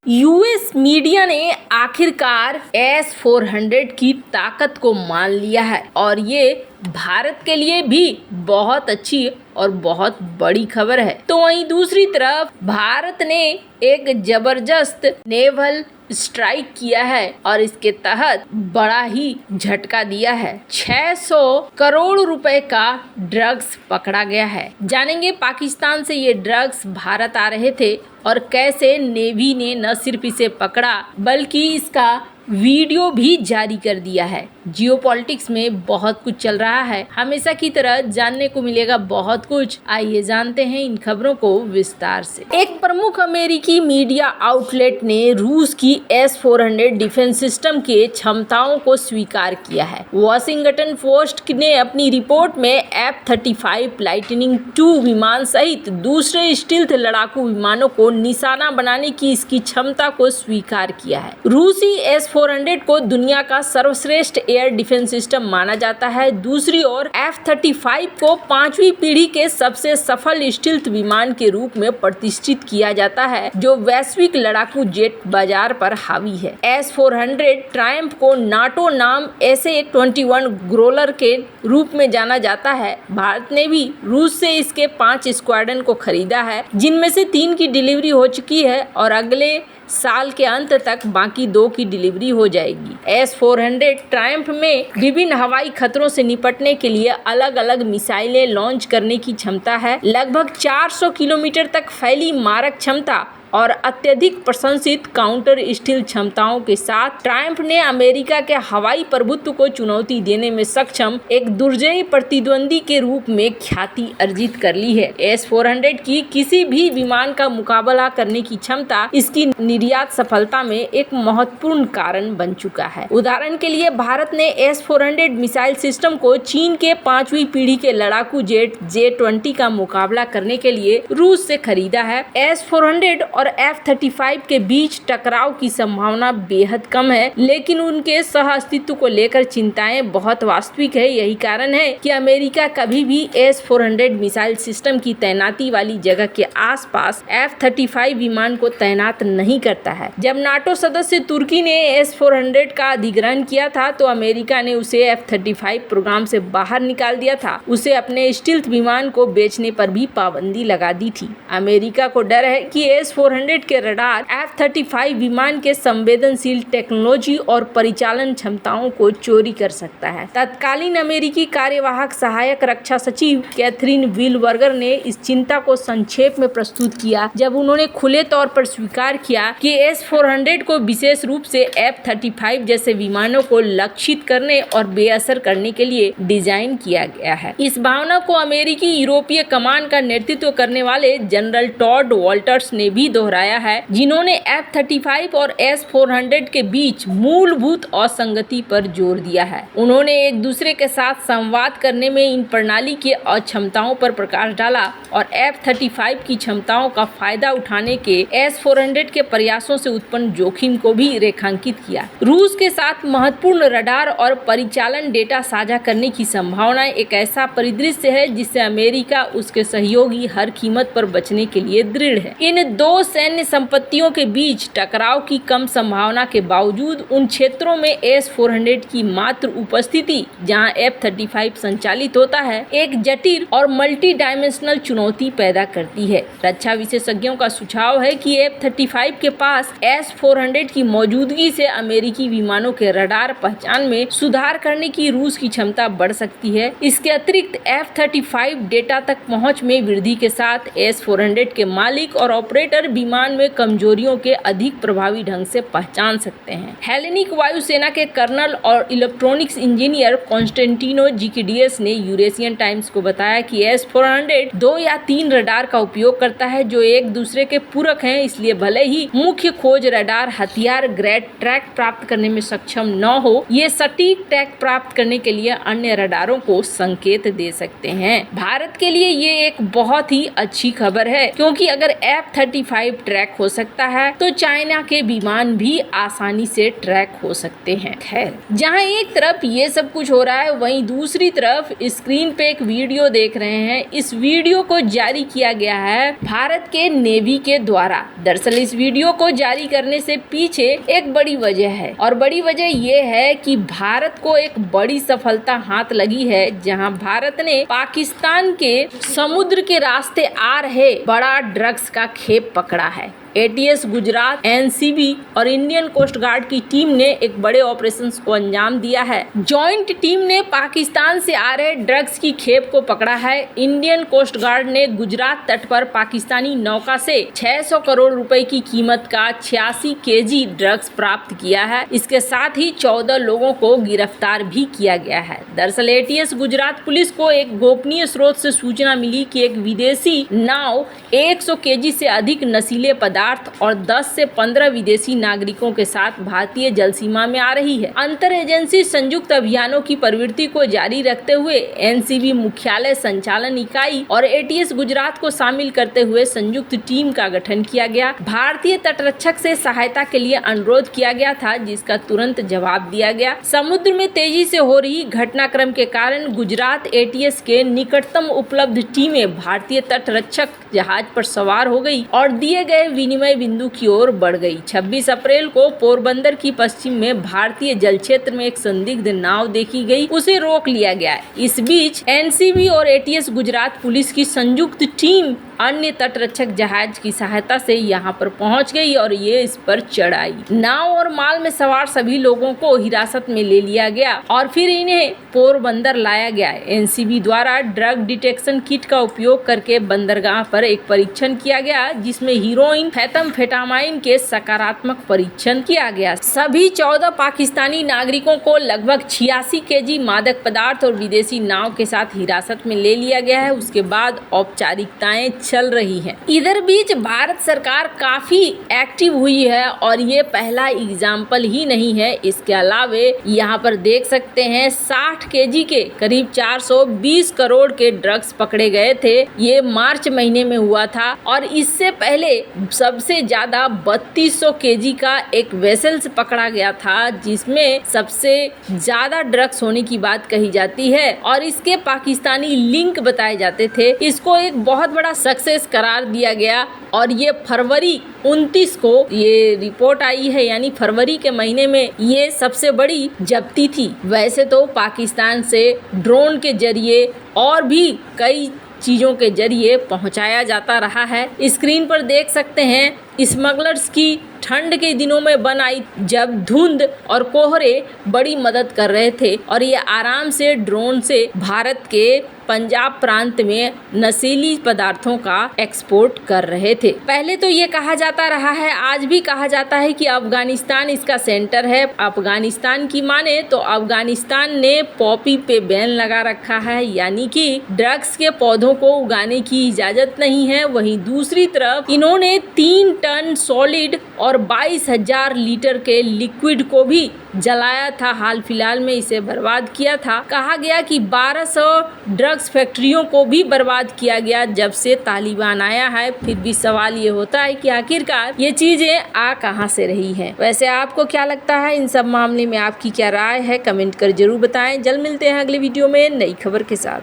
US media ने आखिरकार S-400 की ताकत को मान लिया है और ये भारत के लिए भी बहुत अच्छी और बहुत बड़ी खबर है। तो वहीं दूसरी तरफ भारत ने एक जबरदस्त नेवल स्ट्राइक किया है और इसके तहत बड़ा ही झटका दिया है। 600 करोड़ रुपए का ड्रग्स पकड़ा गया है। जानेंगे पाकिस्तान से ये ड्रग्स भारत आ रहे थे और कैसे नेवी ने न सिर्फ इसे पकड़ा बल्कि इसका वीडियो भी जारी कर दिया है। जियोपॉलिटिक्स में बहुत कुछ चल रहा है, हमेशा की तरह जानने को मिलेगा बहुत कुछ। आइए जानते हैं इन खबरों को विस्तार से। एक प्रमुख अमेरिकी मीडिया आउटलेट ने रूस की S-400 डिफेंस सिस्टम के क्षमताओं को स्वीकार किया है। वॉशिंगटन पोस्ट ने अपनी रिपोर्ट में F-35 लाइटनिंग II विमान सहित दूसरे स्टील्थ लड़ाकू विमानों को निशाना बनाने की इसकी क्षमता को स्वीकार किया है। रूसी S-400 को दुनिया का सर्वश्रेष्ठ एयर डिफेंस सिस्टम माना जाता है। दूसरी ओर F-35 को 5वीं पीढ़ी के सबसे सफल स्टील्थ विमान के रूप में प्रतिष्ठित किया जाता है जो वैश्विक लड़ाकू जेट बाजार पर हावी है। S-400 ट्रायम्फ को नाटो नाम SA-21 ग्रोलर के रूप में जाना जाता है। भारत ने भी रूस से इसके 5 स्क्वाड्रन को खरीदा है, जिनमें से 3 की डिलीवरी हो चुकी है और अगले साल के अंत तक बाकी 2 की डिलीवरी हो जाएगी। S-400 ट्रायम्फ में विभिन्न हवाई खतरों से निपटने के लिए अलग अलग मिसाइलें लॉन्च करने की क्षमता है। लगभग 400 किलोमीटर तक फैली मारक क्षमता और अत्यधिक प्रशंसित काउंटर स्टील क्षमताओं के साथ ट्रायम्फ ने अमेरिका के हवाई प्रभुत्व को चुनौती देने में सक्षम एक दुर्जय प्रतिद्वंदी के रूप में ख्याति अर्जित कर ली है। S-400 की किसी भी विमान का मुकाबला करने की क्षमता इसकी निर्यात सफलता में एक महत्वपूर्ण कारण बन चुका है। उदाहरण के लिए भारत ने S-400 मिसाइल सिस्टम को चीन के 5वीं पीढ़ी के लड़ाकू जेट J-20 का मुकाबला करने के लिए रूस से खरीदा है। S-400 और F-35 के बीच टकराव की संभावना बेहद कम है, लेकिन उनके सह अस्तित्व को लेकर चिंताएं बहुत वास्तविक है। यही कारण है कि अमेरिका कभी भी S-400 मिसाइल सिस्टम की तैनाती वाली जगह के आसपास F-35 विमान को तैनात नहीं करता है। जब नाटो सदस्य तुर्की ने S-400 का अधिग्रहण किया था तो अमेरिका ने उसे F-35 प्रोग्राम से बाहर निकाल दिया था। उसे अपने स्टील्थ विमान को बेचने पर भी पाबंदी लगा दी थी। अमेरिका को डर है कि S-400 के रडार F-35 विमान के संवेदनशील टेक्नोलॉजी और परिचालन क्षमताओं को चोरी कर सकता है। तत्कालीन अमेरिकी कार्यवाहक सहायक रक्षा सचिव कैथरीन विलबर्गर ने इस चिंता को संक्षेप में प्रस्तुत किया जब उन्होंने खुले तौर पर स्वीकार किया कि S-400 को विशेष रूप से F-35 जैसे विमानों को लक्षित करने और बेअसर करने के लिए डिजाइन किया गया है। इस भावना को अमेरिकी यूरोपीय कमान का नेतृत्व करने वाले जनरल टॉड वॉल्टर्स ने भी दोहराया है, जिन्होंने F-35 और S-400 के बीच मूलभूत असंगति पर जोर दिया है। उन्होंने एक दूसरे के साथ संवाद करने में इन प्रणाली की अक्षमताओं पर प्रकाश डाला और F-35 की क्षमताओं का फायदा उठाने के S-400 के प्रयासों से उत्पन्न जोखिम को भी रेखांकित किया। रूस के साथ महत्वपूर्ण रडार और परिचालन डेटा साझा करने की संभावना एक ऐसा परिदृश्य है जिससे अमेरिका उसके सहयोगी हर कीमत पर बचने के लिए दृढ़ है। इन 2 सैन्य संपत्तियों के बीच टकराव की कम संभावना के बावजूद उन क्षेत्रों में S-400 की मात्र उपस्थिति जहां F-35 संचालित होता है एक जटिल और मल्टी डायमेंशनल चुनौती पैदा करती है। रक्षा विशेषज्ञों का सुझाव है कि F-35 के पास S-400 की मौजूदगी से अमेरिकी विमानों के रडार पहचान में सुधार करने की रूस की क्षमता बढ़ सकती है। इसके अतिरिक्त F-35 डेटा तक पहुंच में वृद्धि के साथ S-400 के मालिक और ऑपरेटर विमान में कमजोरियों के अधिक प्रभावी ढंग से पहचान सकते हैं। हेलेनिक वायुसेना के कर्नल और इलेक्ट्रॉनिक्स इंजीनियर कॉन्स्टेंटिनो जिकिडियस ने यूरेशियन टाइम्स को बताया कि S-400 2 या 3 रडार का उपयोग करता है जो एक दूसरे के पूरक हैं, इसलिए भले ही मुख्य खोज रडार हथियार ग्रेड ट्रैक प्राप्त करने में सक्षम न हो, ये सटीक ट्रैक प्राप्त करने के लिए अन्य रडारों को संकेत दे सकते हैं। भारत के लिए ये एक बहुत ही अच्छी खबर है, क्योंकि अगर F-35 लाइव ट्रैक हो सकता है तो चाइना के विमान भी आसानी से ट्रैक हो सकते हैं। खैर, जहां एक तरफ ये सब कुछ हो रहा है, वहीं दूसरी तरफ स्क्रीन पे एक वीडियो देख रहे हैं। इस वीडियो को जारी किया गया है भारत के नेवी के द्वारा। दरअसल इस वीडियो को जारी करने से पीछे एक बड़ी वजह है, और बड़ी वजह ये है कि भारत को एक बड़ी सफलता हाथ लगी है, जहां भारत ने पाकिस्तान के समुद्र के रास्ते आ रहे बड़ा ड्रग्स का खेप पकड़ा है। एटीएस गुजरात, एनसीबी और इंडियन कोस्ट गार्ड की टीम ने एक बड़े ऑपरेशन को अंजाम दिया है। जॉइंट टीम ने पाकिस्तान से आ रहे ड्रग्स की खेप को पकड़ा है। इंडियन कोस्ट गार्ड ने गुजरात तट पर पाकिस्तानी नौका से 600 करोड़ रुपए की कीमत का 86 केजी ड्रग्स प्राप्त किया है। इसके साथ ही 14 लोगों को गिरफ्तार भी किया गया है। दरअसल एटीएस गुजरात पुलिस को एक गोपनीय स्रोत से सूचना मिली कि एक विदेशी नाव 100 केजी से अधिक नशीले पदार्थ और 10 से 15 विदेशी नागरिकों के साथ भारतीय जल सीमा में आ रही है। अंतर एजेंसी संयुक्त अभियानों की प्रवृत्ति को जारी रखते हुए एनसीबी मुख्यालय संचालन इकाई और एटीएस गुजरात को शामिल करते हुए संयुक्त टीम का गठन किया गया। भारतीय तटरक्षक से सहायता के लिए अनुरोध किया गया था, जिसका तुरंत जवाब दिया गया। समुद्र में तेजी से हो रही घटनाक्रम के कारण गुजरात एटीएस के निकटतम उपलब्ध टीमें भारतीय तटरक्षक जहाज पर सवार हो गई और दिए गए विनिमय बिंदु की ओर बढ़ गई। 26 अप्रैल को पोरबंदर की पश्चिम में भारतीय जल क्षेत्र में एक संदिग्ध नाव देखी गई, उसे रोक लिया गया। इस बीच एनसीबी और एटीएस गुजरात पुलिस की संयुक्त टीम अन्य तटरक्षक जहाज की सहायता से यहां पर पहुंच गई और ये इस पर चढ़ आई। नाव और माल में सवार सभी लोगों को हिरासत में ले लिया गया और फिर इन्हें पोरबंदर लाया गया। एनसीबी द्वारा ड्रग डिटेक्शन किट का उपयोग करके बंदरगाह पर एक परीक्षण किया गया, जिसमें हीरोइन, मेथाम्फेटामाइन के सकारात्मक परीक्षण किया गया। सभी 14 पाकिस्तानी नागरिकों को लगभग 86 केजी मादक पदार्थ और विदेशी नाव के साथ हिरासत में ले लिया गया है। उसके बाद औपचारिकताएं चल रही है। इधर बीच भारत सरकार काफी एक्टिव हुई है और ये पहला एग्जाम्पल ही नहीं है। इसके अलावे यहाँ पर देख सकते हैं 60 केजी के करीब 420 करोड़ के ड्रग्स पकड़े गए थे। ये मार्च महीने में हुआ था और इससे पहले सबसे ज्यादा 3200 केजी का एक वेसल्स पकड़ा गया था, जिसमें सबसे ज्यादा ड्रग्स होने की बात कही जाती है और इसके पाकिस्तानी लिंक बताए जाते थे। इसको एक बहुत बड़ा सक्सेस करार दिया गया और ये फरवरी 29 को ये रिपोर्ट आई है, यानी फरवरी के महीने में ये सबसे बड़ी जब्ती थी। वैसे तो पाकिस्तान से ड्रोन के जरिए और भी कई चीज़ों के जरिए पहुंचाया जाता रहा है। स्क्रीन पर देख सकते हैं स्मगलर्स की ठंड के दिनों में बनाई, जब धुंध और कोहरे बड़ी मदद कर रहे थे और ये आराम से ड्रोन से भारत के पंजाब प्रांत में नशीली पदार्थों का एक्सपोर्ट कर रहे थे। पहले तो ये कहा जाता रहा है, आज भी कहा जाता है कि अफगानिस्तान इसका सेंटर है। अफगानिस्तान की माने तो अफगानिस्तान ने पॉपी पे बैन लगा रखा है, यानी कि ड्रग्स के पौधों को उगाने की इजाजत नहीं है। वहीं दूसरी तरफ इन्होंने 3 टन सॉलिड और 22,000 लीटर के लिक्विड को भी जलाया था। हाल फिलहाल में इसे बर्बाद किया था। कहा गया कि 1200 ड्रग्स फैक्ट्रियों को भी बर्बाद किया गया जब से तालिबान आया है। फिर भी सवाल ये होता है कि आखिरकार ये चीजें आ कहां से रही हैं। वैसे आपको क्या लगता है इन सब मामले में, आपकी क्या राय है, कमेंट कर जरूर बताएं। जल्द मिलते हैं अगले वीडियो में नई खबर के साथ।